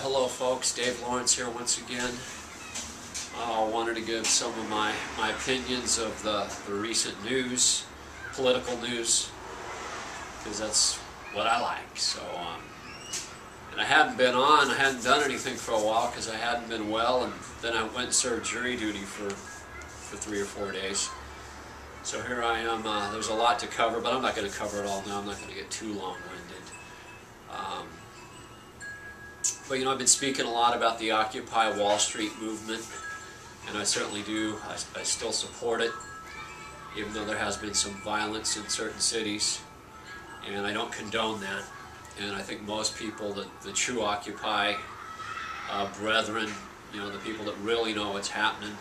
Hello folks, Dave Lawrence here once again. I wanted to give some of my opinions of the recent news, political news, because that's what I like. So, and I hadn't done anything for a while because I hadn't been well, and then I went and served jury duty for 3 or 4 days. So here I am. There's a lot to cover, but I'm not going to cover it all now. I'm not going to get too long-winded. But I've been speaking a lot about the Occupy Wall Street movement, and I certainly do. I still support it, even though there has been some violence in certain cities, and I don't condone that. And I think most people, the true Occupy brethren, the people that really know what's happening,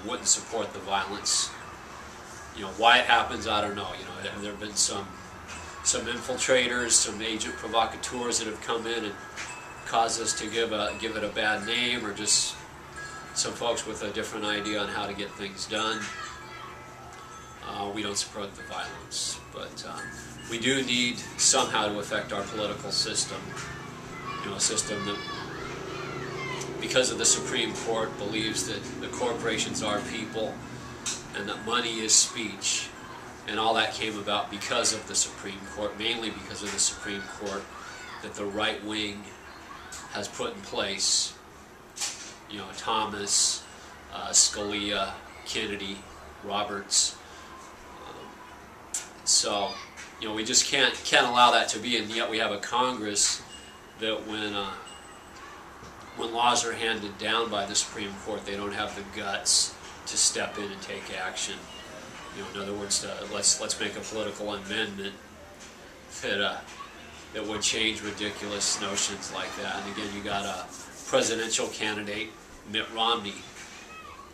wouldn't support the violence. Why it happens, I don't know. There have been some infiltrators, some agent provocateurs that have come in and caused us to give it a bad name, or just some folks with a different idea on how to get things done. We don't support the violence, but we do need somehow to affect our political system. A system that, because of the Supreme Court, believes that the corporations are people and that money is speech. And all that came about because of the Supreme Court, mainly because of the Supreme Court, that the right wing has put in place. Thomas, Scalia, Kennedy, Roberts. So, we just can't allow that to be, and yet we have a Congress that when laws are handed down by the Supreme Court, they don't have the guts to step in and take action. In other words, let's make a political amendment that would change ridiculous notions like that. And again, you got a presidential candidate, Mitt Romney,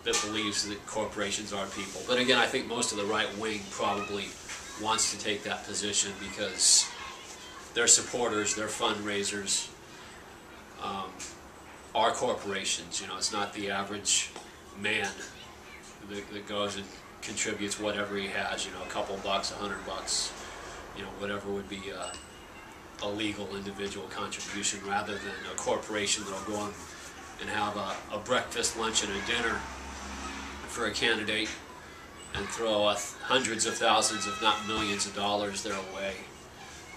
that believes that corporations are people. But again, I think most of the right wing probably wants to take that position because their supporters, their fundraisers, are corporations. It's not the average man that goes and contributes whatever he has, a couple bucks, $100, whatever would be a legal individual contribution, rather than a corporation that'll go and have a breakfast, lunch, and a dinner for a candidate and throw hundreds of thousands, if not millions of dollars their way.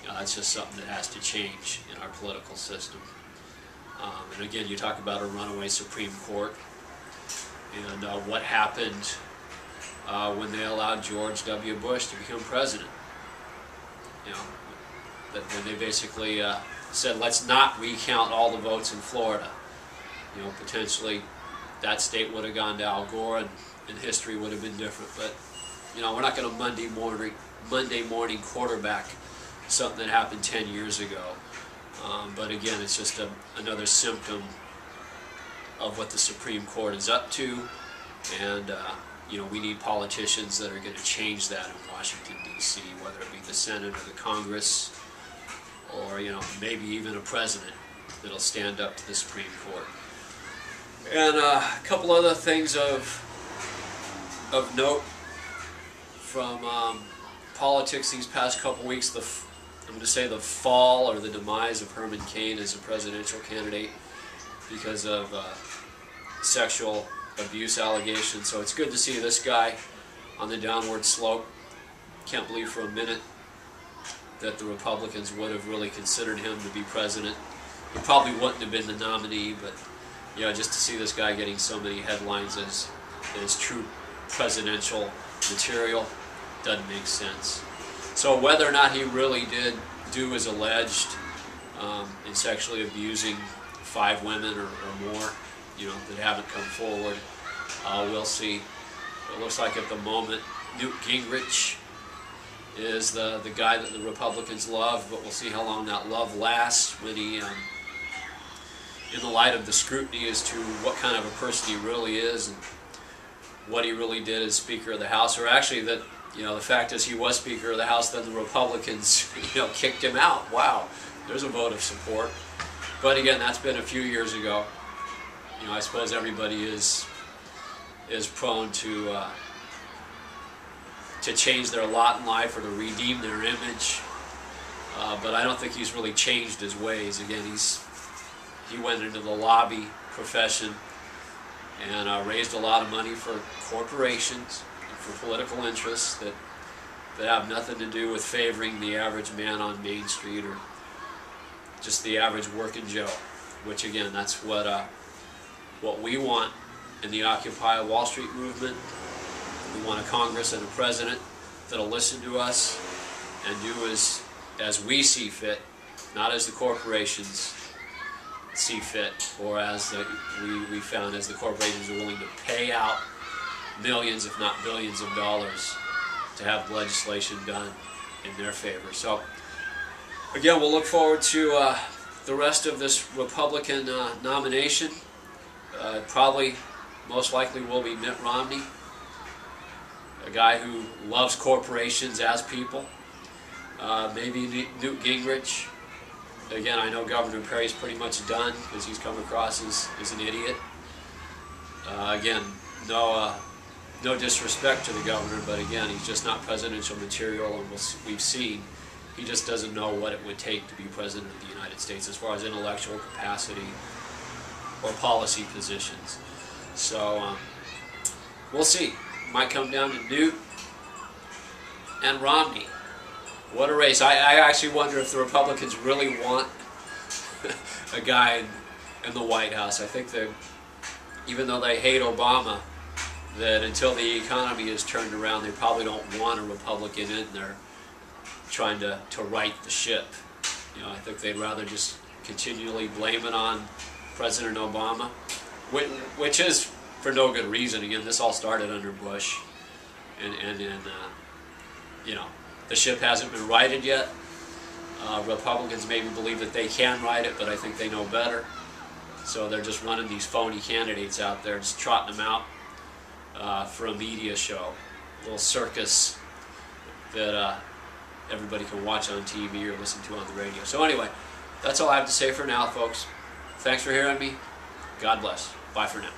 That's just something that has to change in our political system. And again, you talk about a runaway Supreme Court, and what happened when they allowed George W. Bush to become president. When they basically said, let's not recount all the votes in Florida. Potentially that state would have gone to Al Gore, and history would have been different. But we're not going to Monday morning quarterback something that happened 10 years ago. But again, it's just another symptom of what the Supreme Court is up to, and we need politicians that are going to change that in Washington, D.C., whether it be the Senate or the Congress, or maybe even a president that'll stand up to the Supreme Court. And a couple other things of note from politics these past couple weeks. I'm going to say the fall or the demise of Herman Cain as a presidential candidate because of sexual abuse allegations. So it's good to see this guy on the downward slope. Can't believe for a minute that the Republicans would have really considered him to be president. He probably wouldn't have been the nominee, but just to see this guy getting so many headlines as true presidential material doesn't make sense. So whether or not he really did do as alleged in sexually abusing 5 women or more, that haven't come forward, we'll see. It looks like at the moment Newt Gingrich is the guy that the Republicans love, but we'll see how long that love lasts when he, in the light of the scrutiny as to what kind of a person he really is and what he really did as Speaker of the House, or actually that, the fact is he was Speaker of the House, then the Republicans, kicked him out. Wow, there's a vote of support. But again, that's been a few years ago. I suppose everybody is prone to change their lot in life or to redeem their image. But I don't think he's really changed his ways. Again, he went into the lobby profession and raised a lot of money for corporations and for political interests that have nothing to do with favoring the average man on Main Street or just the average working Joe. Which again, that's what we want in the Occupy Wall Street movement. We want a Congress and a president that'll listen to us and do as we see fit, not as the corporations see fit, or as we found as the corporations are willing to pay out millions, if not billions of dollars to have legislation done in their favor. So again, we'll look forward to the rest of this Republican nomination. Probably, most likely, will be Mitt Romney, a guy who loves corporations as people. Maybe Newt Gingrich. Again, I know Governor Perry's pretty much done because he's come across as an idiot. Again, no disrespect to the governor, but again, he's just not presidential material, and we've seen he just doesn't know what it would take to be president of the United States as far as intellectual capacity or policy positions. So we'll see. Might come down to Newt and Romney. What a race. I actually wonder if the Republicans really want a guy in the White House. I think that even though they hate Obama, that until the economy is turned around, they probably don't want a Republican in there trying to right the ship. You know, I think they'd rather just continually blame it on President Obama, which is for no good reason. Again, this all started under Bush, and you know, the ship hasn't been righted yet. Republicans maybe believe that they can right it, but I think they know better. So they're just running these phony candidates out there, just trotting them out for a media show, a little circus that everybody can watch on TV or listen to on the radio. So anyway, that's all I have to say for now, folks. Thanks for hearing me. God bless. Bye for now.